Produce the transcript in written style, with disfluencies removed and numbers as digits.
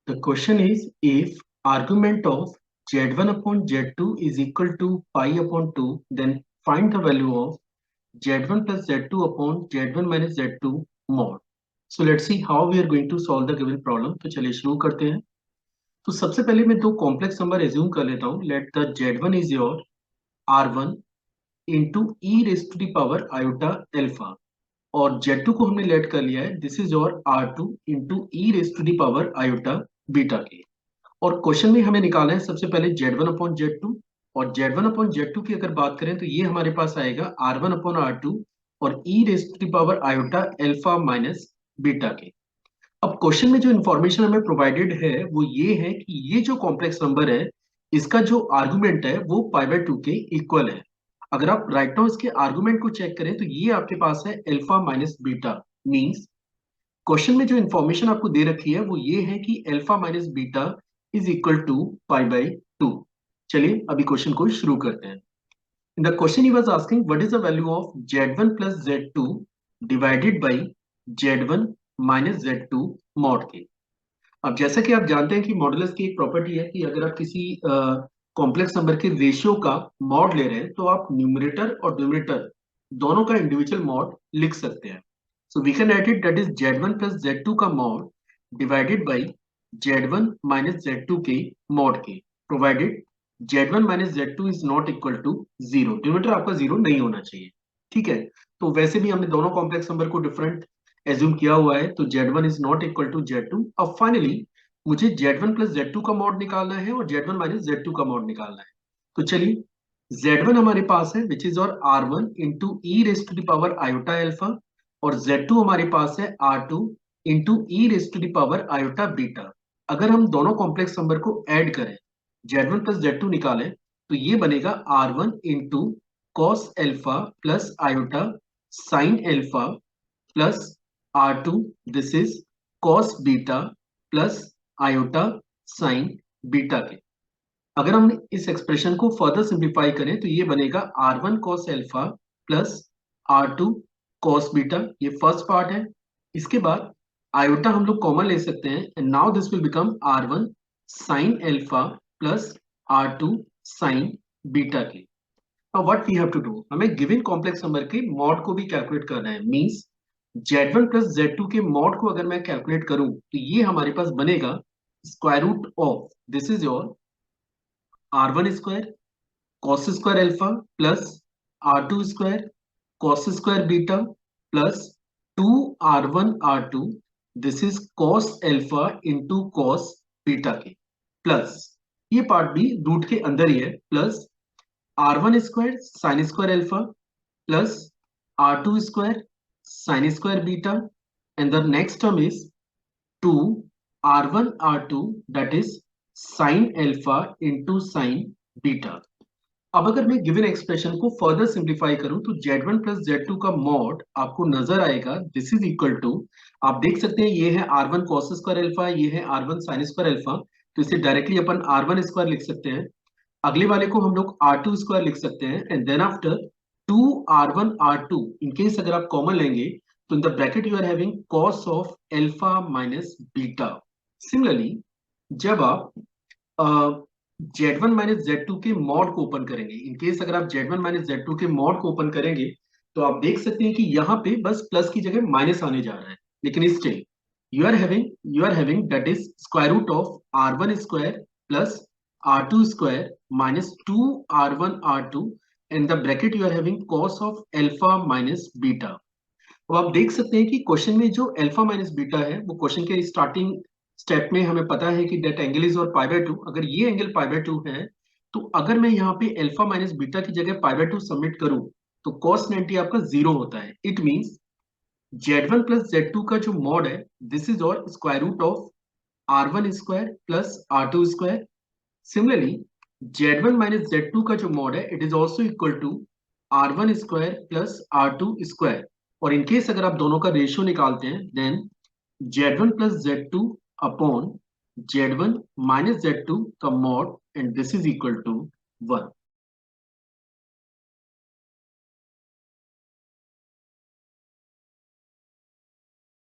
The question is, if argument of z1 upon z2 is equal to pi upon 2, then find the value of z1 plus z2 upon z1 minus z2 mod. So let's see how we are going to solve the given problem. तो चलिए शुरू करते हैं. तो सबसे पहले मैं दो कॉम्प्लेक्स नंबर एज्यूम कर लेता हूँ. Let the z1 is your r1 into e raise to the power iota alpha, और z2 को हमने लेट कर लिया है. This is your r2 into e raise to the power iota beta के. और क्वेश्चन में हमें निकालना है सबसे पहले z1 अपॉन z2, और z1 अपॉन z2 की अगर बात करें तो ये हमारे पास आएगा r1 अपॉन r2 और e raise to the power iota alpha minus beta के. अब क्वेश्चन में जो इन्फॉर्मेशन हमें प्रोवाइडेड है वो ये है कि ये जो कॉम्प्लेक्स नंबर है इसका जो आर्गुमेंट है वो पाई बाय 2 के इक्वल है. अगर आप राइट नाउ इसके आर्गुमेंट को चेक करें तो ये आपके पास है alpha minus beta. Means question में जो इन्फॉर्मेशन आपको दे रखी है वो ये है कि alpha minus beta is equal to pi by 2. चलिए अभी क्वेश्चन को शुरू करते हैं. In the question he was asking what is the value of z1 plus z2 divided by z1 minus z2 mod के. अब जैसा कि आप जानते हैं कि मॉडुलस की एक प्रॉपर्टी है कि अगर आप किसी कॉम्प्लेक्स नंबर के रेशियो का मॉड ले रहे हैं तो आप न्यूमरेटर और डिनोमिनेटर दोनों का इंडिविजुअल मॉड लिख सकते हैं. So we can write it that is z1 plus z2 का mod divided by z1 minus z2 के mod के, provided z1 minus z2 is not equal to 0. Denominator आपका 0 नहीं होना चाहिए. ठीक है, तो वैसे भी हमने दोनों कॉम्प्लेक्स नंबर को डिफरेंट एज्यूम किया हुआ है, तो z1 is not equal to z2. अब फाइनली मुझे z1 plus z2 का mod निकालना है और z1 minus z2 का mod निकालना है. तो चलिए z1 हमारे पास है विच इज और r1 into e raise to the power iota alpha, और Z2 हमारे पास है R2 into e raise to the power iota beta. अगर हम दोनों कॉम्प्लेक्स नंबर को ऐड करें, Z1 प्लस Z2 निकालें, तो ये बनेगा R1 into cos alpha plus iota sine alpha plus R2, this is cos beta plus iota sine beta के. अगर हम इस एक्सप्रेशन को फर्दर सिंप्लीफाई करें तो ये बनेगा R1 cos alpha plus R2 cos beta. ये फर्स्ट पार्ट है. इसके बाद आयोटा हम लोग कॉमन ले सकते हैं, and now this will become R1 sine alpha plus R2 sine beta के. Now what we have to do, हमें गिवन कॉम्प्लेक्स नंबर के मॉड को भी कैलकुलेट करना है. मींस z1 प्लस z2 के मॉड को अगर मैं कैलकुलेट करूं तो ये हमारे पास बनेगा square root of this is your R1 square cos square alpha plus R2 square cos square beta plus 2R1 R2, this is cos alpha into cos beta के, प्लस ये पार्ट भी रूट के अंदर ही है, plus R1 square sine square alpha plus R2 square sine square beta, and the next term is 2R1 R2 that is sine alpha into sine beta. अब अगर मैं गिवन एक्सप्रेशन को फर्दर सिंप्लीफाई करूं तो z1 प्लस z2 का mod आपको नजर आएगा दिस इज इक्वल टू, आप देख सकते हैं ये है R1 कॉस स्क्वायर एल्फा, ये है R1 साइन स्क्वायर एल्फा, तो इसे डायरेक्टली अपन R1 स्क्वायर लिख सकते हैं. अगले वाले को हम लोग R2 स्क्वायर लिख सकते हैं, and then after 2R1 R2 in case अगर आप कॉमन लेंगे तो in the bracket you are having cos of alpha minus beta. Similarly जब आप z1 माइनस z2 के मॉड को ओपन करेंगे, इन केस अगर आप z1 माइनस z2 के मॉड को ओपन करेंगे तो आप देख सकते हैं कि यहाँ पे बस प्लस की जगह माइनस आने जा रहा है, लेकिन still you are having that is square root of R1 square plus R2 square minus 2R1 R2, and the bracket you are having cos of alpha minus beta. अब आप देख सकते हैं कि क्वेश्चन में जो एल्फा माइनस बीटा है वो क्वेश्चन के स्टार्टिंग स्टेप में हमें पता है कि दैट एंगल इज और पाई बाय 2. अगर ये एंगल पाई बाय 2 है तो अगर मैं यहाँ पे अल्फा माइनस बीटा की जगह पाई बाय 2 सबमिट करूं तो cos 90 आपका 0 होता है. It means z1 plus z2 का जो मॉड है दिस इज और square root of R1 square plus R2 square. Similarly z1 minus z2 का जो मॉड है it is also equal to R1 square plus R2 square, और in case अगर आप दोनों का रेशियो निकालते हैं then z1 plus z2 upon z1 minus z2 का mod, and this is equal to 1.